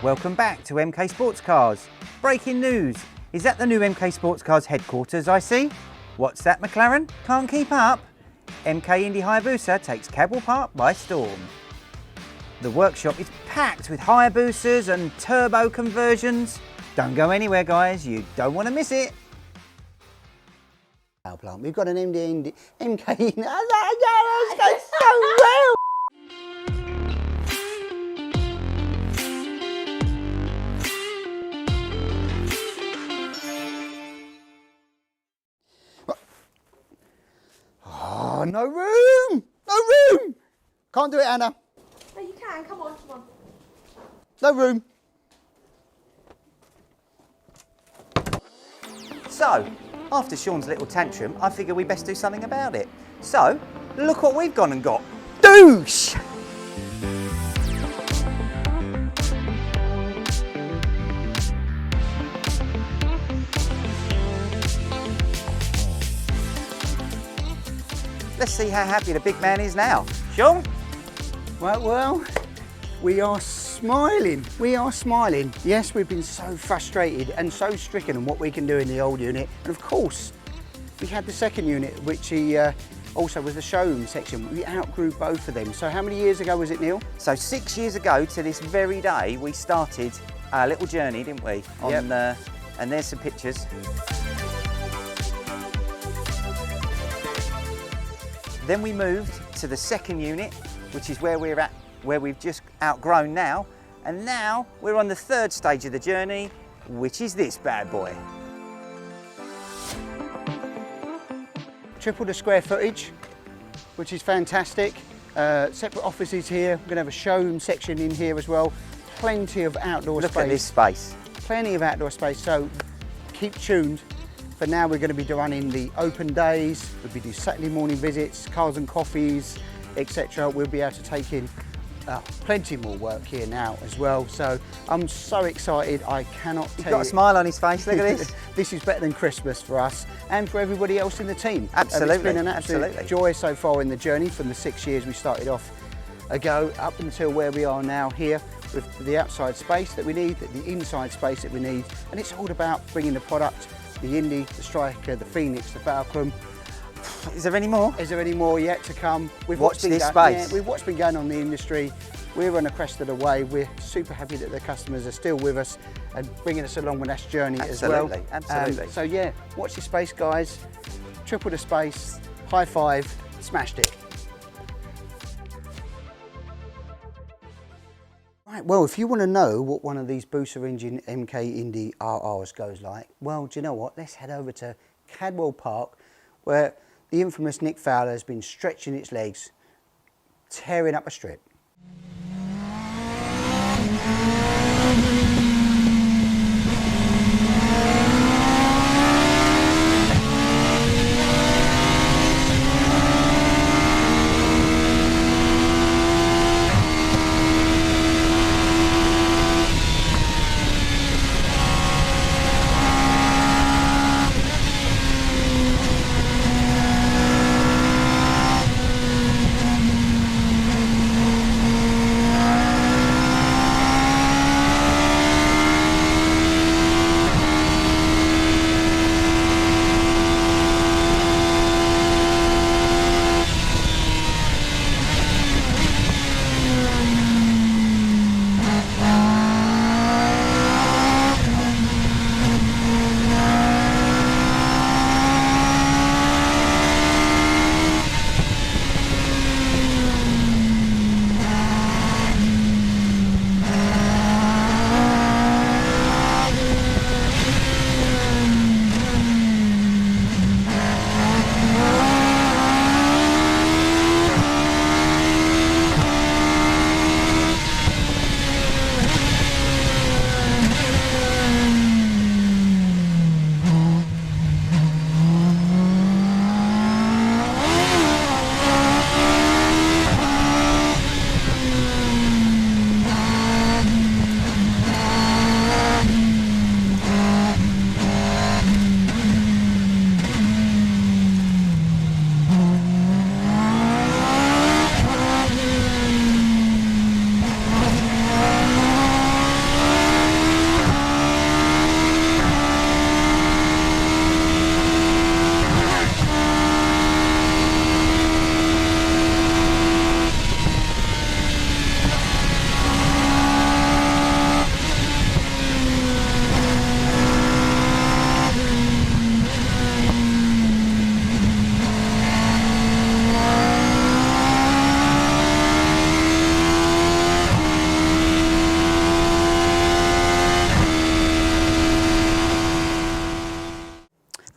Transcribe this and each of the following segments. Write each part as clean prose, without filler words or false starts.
Welcome back to MK Sportscars. Breaking news, is that the new MK Sportscars headquarters I see? What's that, McLaren? Can't keep up? MK Indy Hayabusa takes Cadwell Park by storm. The workshop is packed with Hayabusas and turbo conversions. Don't go anywhere, guys, you don't want to miss it. Plant. We've got an MK Indy. That's going so well. Oh, no room! No room! Can't do it, Anna. No, you can. Come on, come on. No room. So, after Sean's little tantrum, I figure we best do something about it. So, look what we've gone and got. Douche! Let's see how happy the big man is now. Sean? Well, we are smiling. We are smiling. Yes, we've been so frustrated and so stricken on what we can do in the old unit. And of course, we had the second unit, which also was the showroom section. We outgrew both of them. So how many years ago was it, Neil? So 6 years ago to this very day, we started our little journey, didn't we? On, and there's some pictures. Then we moved to the second unit, which is where we're at, where we've just outgrown now. And now we're on the third stage of the journey, which is this bad boy. Triple the square footage, which is fantastic. Separate offices here. We're going to have a showroom section in here as well. Plenty of outdoor space. Look at this space. Plenty of outdoor space, so keep tuned. For now, we're going to be running the open days. We'll be doing Saturday morning visits, cars and coffees, etc. We'll be able to take in plenty more work here now as well. So I'm so excited, I cannot tell you. He's got a smile on his face, look at this. This is better than Christmas for us and for everybody else in the team. Absolutely. It's been an absolute joy so far in the journey from the 6 years we started off ago up until where we are now here with the outside space that we need, the inside space that we need. And it's all about bringing the product, the Indy, the Striker, the Phoenix, the Falcon. Is there any more? Is there any more yet to come? We've watched this space. Yeah, we've watched been going on in the industry. We're on the crest of the wave. We're super happy that the customers are still with us and bringing us along with that journey as well. Absolutely. So yeah, watch this space, guys. Triple the space, high five, smashed it. Right, well, if you want to know what one of these booster engine MK Indy RRs goes like, well, do you know what? Let's head over to Cadwell Park, where the infamous Nick Fowler has been stretching its legs, tearing up a strip.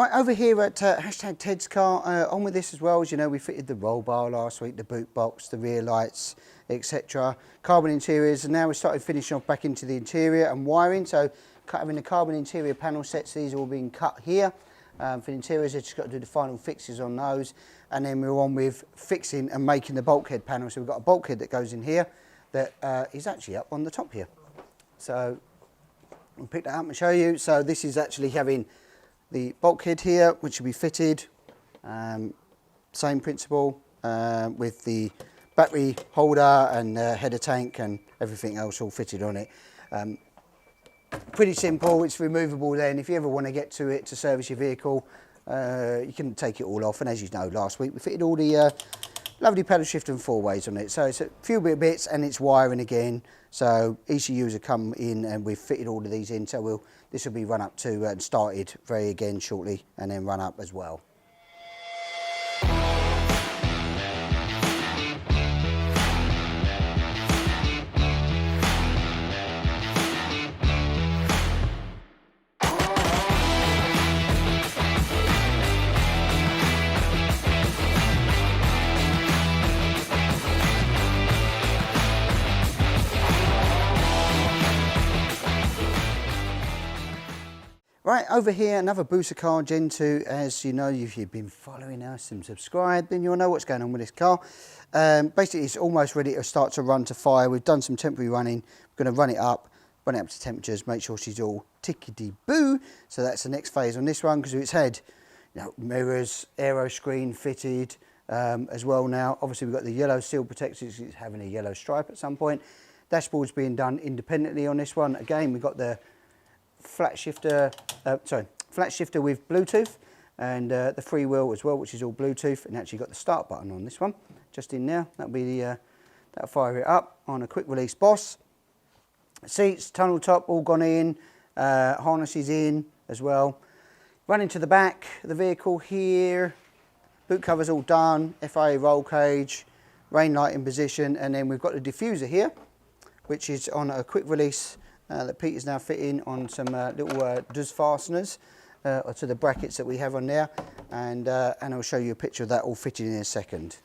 Right, over here at hashtag Ted's Car, on with this as well. As you know, we fitted the roll bar last week, the boot box, the rear lights, etc. Carbon interiors, and now we started finishing off back into the interior and wiring. So having the carbon interior panel sets, these are all being cut here. For the interiors, I've just got to do the final fixes on those. And then we're on with fixing and making the bulkhead panel. So we've got a bulkhead that goes in here that is actually up on the top here. So I'll pick that up and show you. So this is actually having the bulkhead here, which will be fitted, same principle, with the battery holder and header tank and everything else all fitted on it. Pretty simple, it's removable then. If you ever want to get to it to service your vehicle, you can take it all off. And as you know, last week we fitted all the lovely pedal shift and four ways on it. So it's a few bits and it's wiring again. So ECUs have come in and we've fitted all of these in. So this will be run up to and started very again shortly and then run up as well. Right, over here, another Supercar Gen 2. As you know, if you've been following us and subscribed, then you'll know what's going on with this car. Basically, it's almost ready to start to run to fire. We've done some temporary running. We're going to run it up to temperatures, make sure she's all tickety-boo. So that's the next phase on this one, because it's had mirrors, aero screen fitted as well now. Obviously, we've got the yellow seal protector. It's having a yellow stripe at some point. Dashboard's being done independently on this one. Again, we've got the flat shifter with Bluetooth and the freewheel as well, which is all Bluetooth, and actually got the start button on this one just in there. That'll be the that'll fire it up on a quick release Boss. Seats, tunnel top, all gone in, harnesses in as well. Running to the back of the vehicle here, boot covers all done, FIA roll cage, rain light in position, and then we've got the diffuser here, which is on a quick release that Peter's now fitting on some little DUS fasteners to the brackets that we have on there, and I'll show you a picture of that all fitted in a second.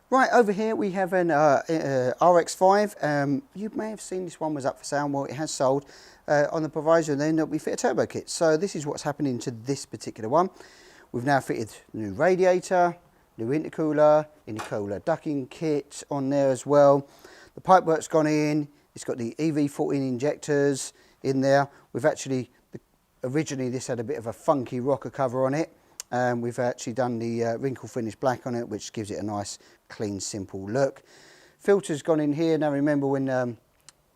Right, over here we have an RX5. You may have seen this one was up for sale. Well, it has sold on the proviso then that we fit a turbo kit. So this is what's happening to this particular one. We've now fitted new radiator, new intercooler ducking kit on there as well. The pipework's gone in. It's got the EV14 injectors in there. We've actually, originally this had a bit of a funky rocker cover on it. We've actually done the wrinkle finish black on it, which gives it a nice, clean, simple look. Filter's gone in here. Now remember, when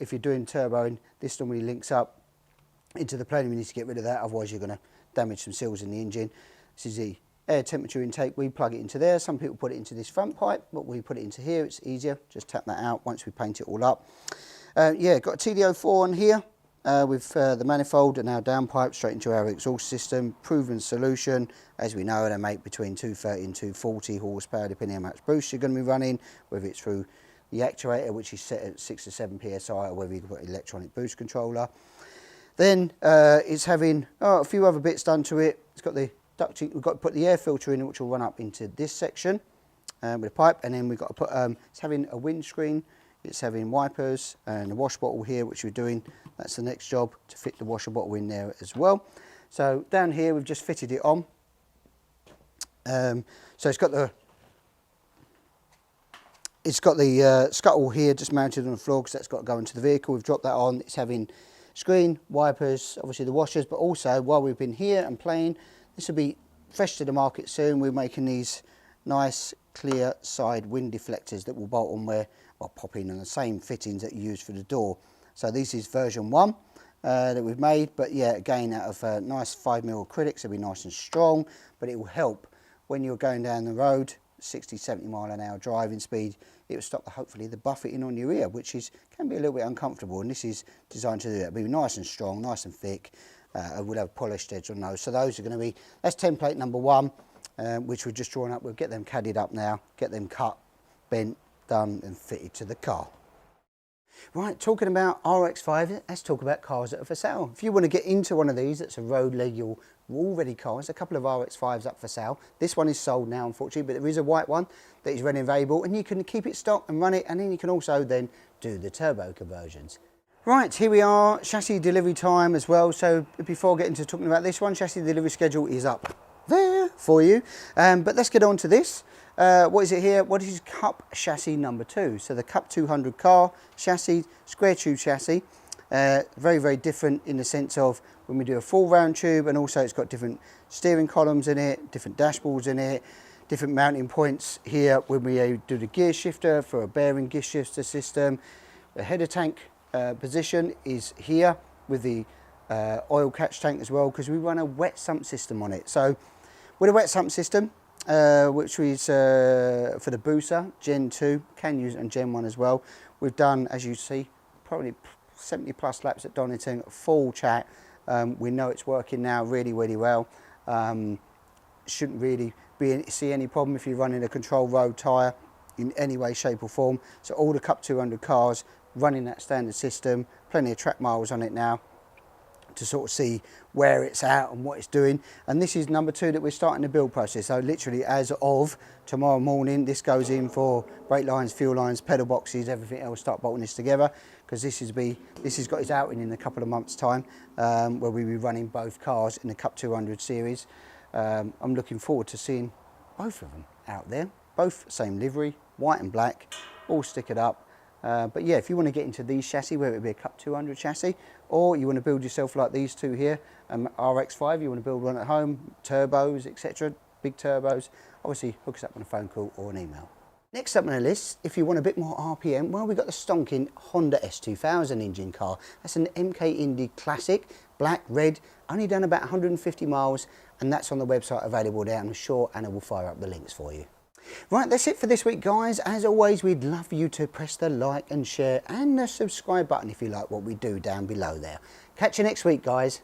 if you're doing turboing, this normally links up into the plane. We need to get rid of that, otherwise you're going to damage some seals in the engine. This is the air temperature intake. We plug it into there. Some people put it into this front pipe, but we put it into here. It's easier. Just tap that out once we paint it all up. Yeah, got a TD04 on here. With the manifold and our downpipe straight into our exhaust system. Proven solution. As we know, they make between 230 and 240 horsepower depending on how much boost you're going to be running, whether it's through the actuator, which is set at 6 to 7 psi, or whether you've got an electronic boost controller. Then it's having a few other bits done to it. It's got the ducting. We've got to put the air filter in, which will run up into this section with a pipe, and then we've got to put it's having a windscreen. It's having wipers and a wash bottle here, which we're doing. That's the next job, to fit the washer bottle in there as well. So down here, we've just fitted it on. So it's got the scuttle here just mounted on the floor, because that's got to go into the vehicle. We've dropped that on. It's having screen, wipers, obviously the washers, but also while we've been here and playing, this will be fresh to the market soon. We're making these nice clear side wind deflectors that will bolt on where well, pop in on the same fittings that you use for the door. So this is version 1 that we've made, but yeah, again, out of nice 5mm acrylics, it'll be nice and strong, but it will help when you're going down the road, 60, 70 mile an hour driving speed. It will stop hopefully the buffeting on your ear, which can be a little bit uncomfortable, and this is designed to do that. It'll be nice and strong, nice and thick. We'll have polished edge on those. So those are going to be, that's template number 1, which we're just drawing up. We'll get them caddied up now, get them cut, bent, done and fitted to the car. Right, talking about RX5, let's talk about cars that are for sale. If you want to get into one of these that's a road legal, all-ready car, there's a couple of RX5s up for sale. This one is sold now, unfortunately, but there is a white one that is ready and available, and you can keep it stocked and run it, and then you can also then do the turbo conversions. Right, here we are, chassis delivery time as well. So before getting to talking about this one, chassis delivery schedule is up there for you. But let's get on to this. What is it here? What is Cup chassis number 2? So the Cup 200 car chassis, square tube chassis. Very, very different in the sense of when we do a full round tube, and also it's got different steering columns in it, different dashboards in it, different mounting points here when we do the gear shifter for a bearing gear shifter system. The header tank position is here with the oil catch tank as well, because we run a wet sump system on it. So with a wet sump system, which is for the Busa Gen 2, can use it on Gen 1 as well. We've done, as you see, probably 70 plus laps at Donington, full chat. We know it's working now really, really well. Shouldn't really see any problem if you're running a control road tyre in any way, shape or form. So all the Cup 200 cars running that standard system, plenty of track miles on it now to sort of see where it's at and what it's doing. And this is number 2 that we're starting the build process. So literally as of tomorrow morning, this goes in for brake lines, fuel lines, pedal boxes, everything else, start bolting this together, because this has got its outing in a couple of months time, where we'll be running both cars in the Cup 200 series. I'm looking forward to seeing both of them out there, both same livery, white and black, all stickered up. But yeah, if you want to get into these chassis, whether it be a Cup 200 chassis, or you want to build yourself like these two here, RX5, you want to build one at home, turbos, etc., big turbos, obviously hook us up on a phone call or an email. Next up on the list, if you want a bit more RPM, well, we've got the stonking Honda S2000 engine car. That's an MK Indy Classic, black, red, only done about 150 miles, and that's on the website available there. I'm sure Anna will fire up the links for you. Right, that's it for this week, guys. As always, we'd love for you to press the like and share and the subscribe button if you like what we do down below there. Catch you next week, guys.